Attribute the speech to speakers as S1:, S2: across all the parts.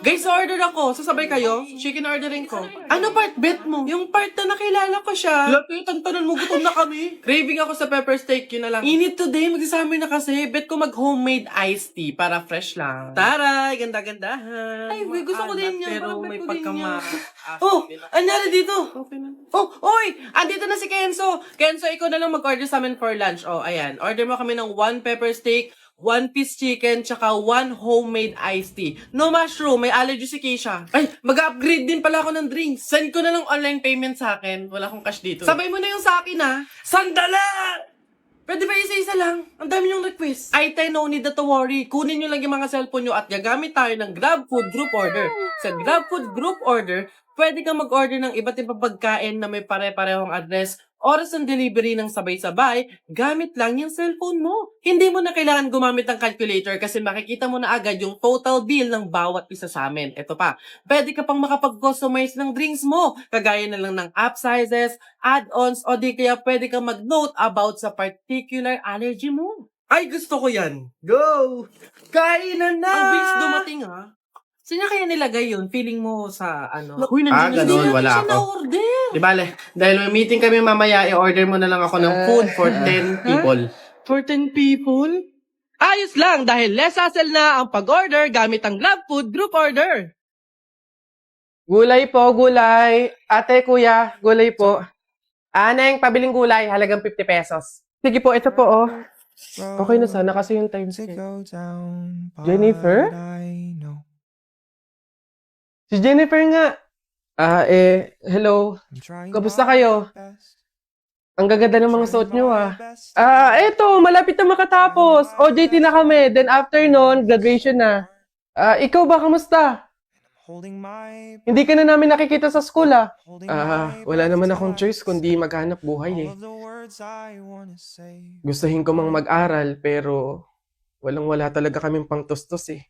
S1: Guys, order ako. Sasabay kayo? Chicken ordering ko. Ano part bet mo? Yung part na nakilala ko siya. Lapit, ang tanong mo, gutom na kami. Craving ako sa pepper steak, yun na lang. Init today, mag-summer na kasi. Bet ko mag-homemade iced tea para fresh lang. Taray, ganda-gandahan. Ay, wait, gusto ko din yan. Pero may pagkama. Oh, anyari dito? Okay na. Oh, oy! Andito na si Kenzo. Kenzo, ikaw na lang mag-order sa amin for lunch. Oh, ayan. Order mo kami ng 1 pepper steak, 1 piece chicken, tsaka 1 homemade iced tea. No mushroom, may allergy si Keisha. Ay, mag-upgrade din pala ako ng drinks. Send ko na lang online payment sa akin. Wala akong cash dito. Sabay mo na yung sa akin, ha? Sandala! Pwede ba isa-isa lang? Ang dami yung request. Ay, tay, no need na to worry. Kunin nyo lang yung mga cellphone nyo at gagamit tayo ng GrabFood Group Order. Sa GrabFood Group Order, pwede kang mag-order ng iba't ibang pagkain na may pare-parehong address, oras ng delivery ng sabay-sabay, gamit lang yung cellphone mo. Hindi mo na kailangan gumamit ng calculator kasi makikita mo na agad yung total bill ng bawat isa sa amin. Ito pa, pwede ka pang makapag-customize ng drinks mo, kagaya na lang ng app sizes, add-ons, o di kaya pwede kang mag-note about sa particular allergy mo. Ay, gusto ko yan. Go! Kainan na! Ang bilis dumating, ha? Sino kaya nilagay yun? Feeling mo sa ano? Uy, nandiyan
S2: ganun, wala
S1: siya
S2: ako.
S1: na-order. Di bale, dahil may meeting kami mamaya, i-order mo na lang ako ng food for 10 people. For 10 people? Ayos lang, dahil less hassle na ang pag-order gamit ang GrabFood Group Order.
S3: Gulay po, gulay. Ate, kuya, gulay po. Aneng, pabiling gulay, halagang 50 pesos. Sige po, ito po, oh. Okay na sana kasi yung time check. Jennifer? Si Jennifer nga. Hello. Kamusta kayo? Ang gaganda ng mga suot nyo, ah. Eto, malapit na makatapos. OJT na kami. Then after nun, graduation na. Ikaw ba, kamusta? Hindi ka na namin nakikita sa school, ah. Wala naman akong choice kundi maghanap buhay, eh. Gustuhin ko mang mag-aral, pero walang-wala talaga kaming pangtustos, eh.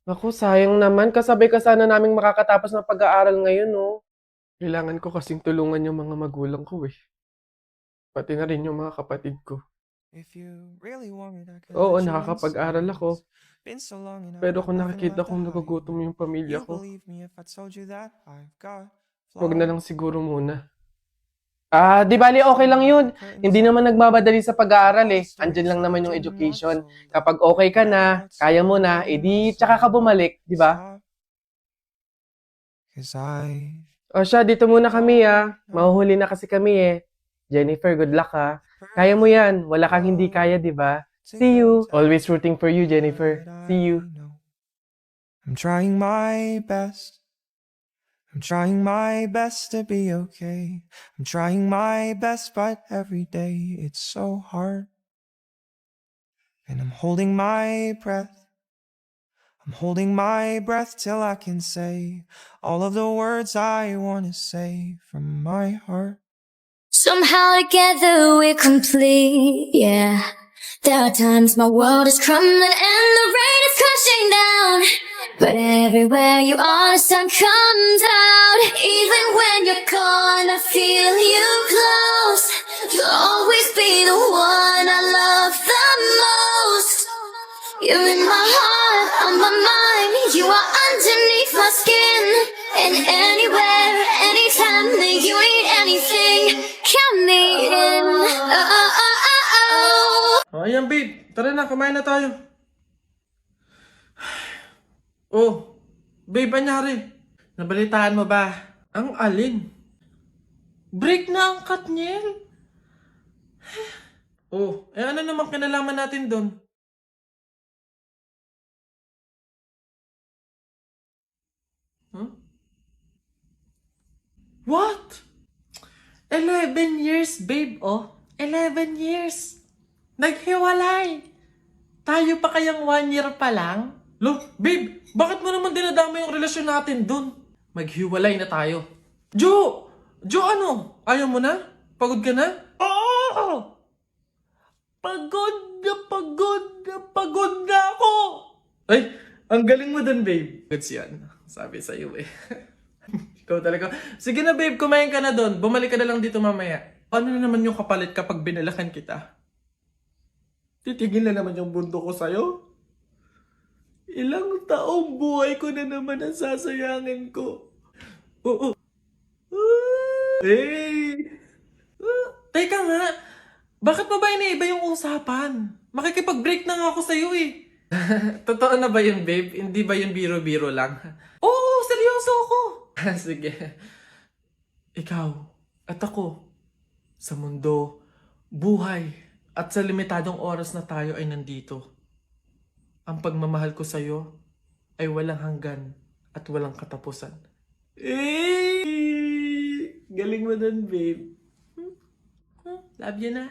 S3: Naku, sayang naman. Kasabay ka sana naming makakatapos ng pag-aaral ngayon, no? Kailangan ko kasing tulungan yung mga magulang ko, eh. Pati na rin yung mga kapatid ko. Oo, nakakapag-aral ako. Pero kung nakikita kong nagugutom yung pamilya ko, huwag na lang siguro muna. Di bali, okay lang yun. Hindi naman nagmamadali sa pag-aaral, eh. Andyan lang naman yung education. Kapag okay ka na, kaya mo na, edi tsaka ka bumalik, di ba? O siya, dito muna kami, ah. Mahuhuli na kasi kami, eh. Jennifer, good luck, ha. Kaya mo yan. Wala kang hindi kaya, di ba? See you. Always rooting for you, Jennifer. See you.
S4: I'm trying my best. I'm trying my best to be okay. I'm trying my best, but every day it's so hard. And I'm holding my breath. I'm holding my breath till I can say all of the words I want to say from my heart.
S5: Somehow together we're complete, yeah. There are times my world is crumbling and the rain is crashing down. But everywhere you are, the sun comes out. Even when you're gone, I feel you close. You'll always be the one I love the most. You're in my heart, on my mind. You are underneath my skin. And anywhere, anytime that you need anything, count me in.
S1: Oh, ayan, babe. Tara na, kumain na tayo. Oh, babe, anyari? Nabalitaan mo ba? Ang alin? Break na ang Katniel. Oh, ano naman kinalaman natin doon? Huh? What? 11 years, babe, oh. 11 years. Naghiwalay. Tayo pa kayang 1 year pa lang? Lo, babe, bakit mo naman dinadama yung relasyon natin dun? Maghiwalay na tayo. Jo! Jo, ano? Ayaw mo na? Pagod ka na? Oo! Pagod na ako! Ay, ang galing mo dun, babe. Goods yan. Sabi sa'yo, eh. Ikaw talaga. Sige na, babe, kumain ka na dun. Bumalik ka na lang dito mamaya. Ano na naman yung kapalit kapag binalakan kita? Titigil na naman yung bundo ko sa'yo? Ilang taong buhay ko na naman ang sasayangin ko. Oo. Hey! Teka nga, bakit mo ba iniiba yung usapan? Makikipag-break na nga ako sa'yo eh. Totoo na ba yun, babe? Hindi ba yun biro-biro lang? Oo, seryoso ako. Sige. Ikaw at ako, sa mundo, buhay, at sa limitadong oras na tayo ay nandito. Ang pagmamahal ko sa'yo ay walang hanggan at walang katapusan. Galing mo dun, babe. Love you na.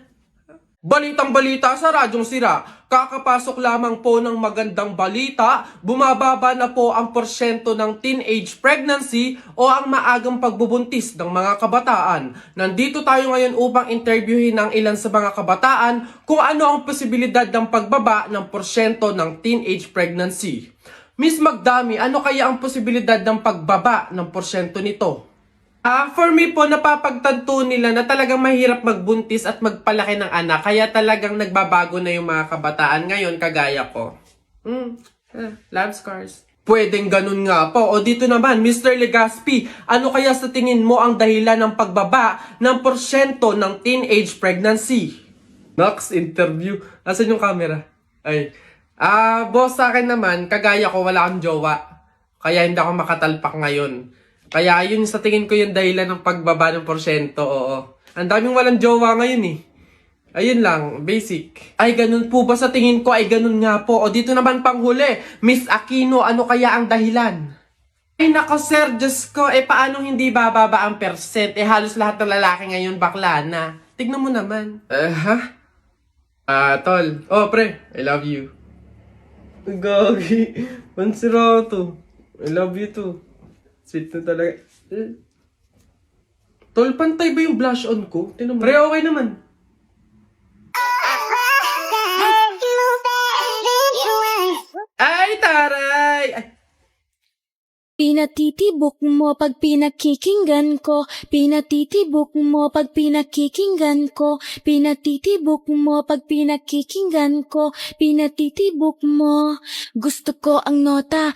S1: Balitang balita sa Radyong Sira. Kakapasok lamang po ng magandang balita, bumababa na po ang porsyento ng teenage pregnancy o ang maagang pagbubuntis ng mga kabataan. Nandito tayo ngayon upang interviewin ng ilan sa mga kabataan kung ano ang posibilidad ng pagbaba ng porsyento ng teenage pregnancy. Miss Magdami, ano kaya ang posibilidad ng pagbaba ng porsyento nito? For me po, napapagtanto nila na talagang mahirap magbuntis at magpalaki ng anak. Kaya talagang nagbabago na yung mga kabataan ngayon, kagaya ko. Love scars. Pwedeng ganun nga po. O dito naman, Mr. Legaspi, ano kaya sa tingin mo ang dahilan ng pagbaba ng porsyento ng teenage pregnancy? Next interview. Asan yung camera? Ay. Boss, sa akin naman, kagaya ko, wala akong jowa. Kaya hindi ako makatalpak ngayon. Kaya yun sa tingin ko yung dahilan ng pagbaba ng porsyento, oo. Ang daming walang jowa ngayon eh. Ayun lang, basic. Ay, ganun po ba sa tingin ko? Ay, ganun nga po. O dito naman panghuli, Miss Aquino, ano kaya ang dahilan? Ay, nako sir, Diyos ko, paano hindi bababa ang percent? Halos lahat ng lalaki ngayon bakla na. Tignan mo naman. Tol. Oh, pre, I love you. Gagi, pansirato. I love you too. Sweet na talaga. Tol, pantay ba yung blush on ko? Tinan mo. Pre, okay naman. Ay, taray! Ay.
S5: Pinatitibok mo pag pinakikinggan ko, pinatitibok mo pag pinakikinggan ko, pinatitibok mo pag pinakikinggan ko, pinatitibok mo. Gusto ko ang nota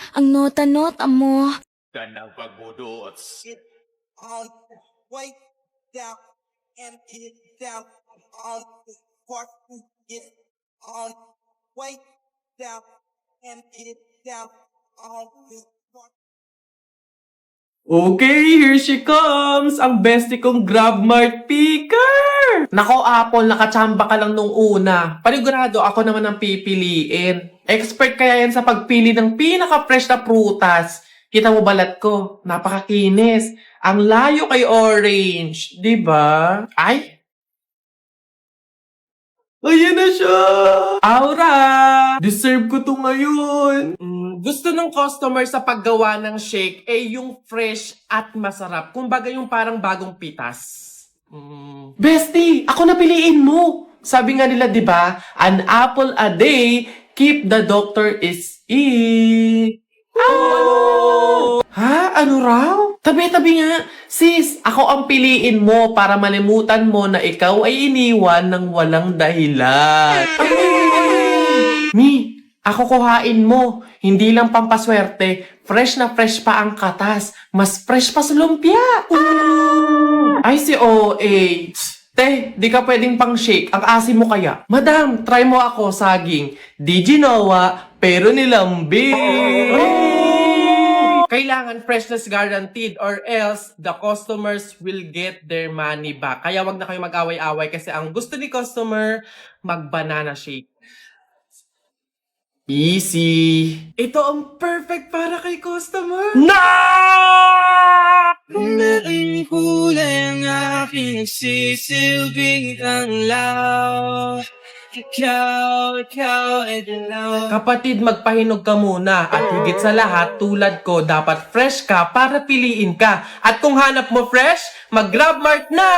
S5: mo.
S2: Ganang pagbudot.
S6: Get on the way down and get down on the park. Get on the way down and get down on the park.
S1: Okay, here she comes! Ang bestie kong GrabMart picker! Nako, Apple, nakachamba ka lang nung una. Panigurado ako naman ang pipiliin. Expert kaya yan sa pagpili ng pinaka-fresh na prutas. Kita mo balat ko, napakakinis. Ang layo kay orange, di ba? Ay! Ayan na siya! Aura! Deserve ko to ngayon! Gusto ng customer sa paggawa ng shake yung fresh at masarap. Kumbaga yung parang bagong pitas. Bestie! Ako na piliin mo! Sabi nga nila, di ba? An apple a day, keep the doctor is it. Oh! Ha? Ano raw? Tabi-tabi nga. Sis, ako ang piliin mo para malimutan mo na ikaw ay iniwan ng walang dahilan. Mi, ako kuhain mo. Hindi lang pampaswerte. Fresh na fresh pa ang katas. Mas fresh pa sa lumpia. Ay, si OA. Te, di ka pwedeng pang shake. Ang asim mo kaya. Madam, try mo ako saging. Di ginawa, pero nilambing. Kailangan freshness guaranteed or else the customers will get their money back. Kaya wag na kayo mag-away-away kasi ang gusto ni customer, mag-banana shake. Easy. Ito ang perfect para kay customer. No!
S6: Naging kulang aking nagsisilbing ang law. Ikaw ay dalaw.
S1: Kapatid, magpahinog ka muna. At higit sa lahat, tulad ko, dapat fresh ka para piliin ka. At kung hanap mo fresh, mag-GrabMart na!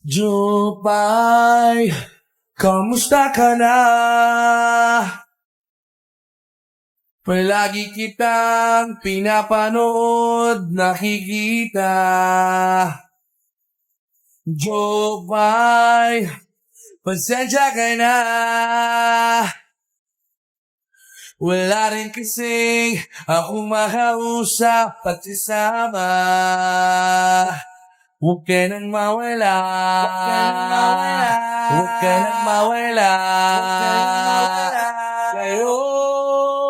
S2: Jupay, kamusta ka na? Palagi kitang pinapanood, nakikita. Jopay, pasensya ka na. Wala rin kasing akong makausap at isama. Huwag ka nang mawala. Huwag ka nang mawala. Ngayon,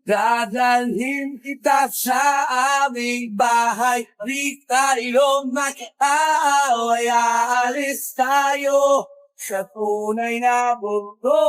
S2: dadalhin kita sa aming bahay. Di tayo mag-aaway. Aalis tayo sa tunay na mundo.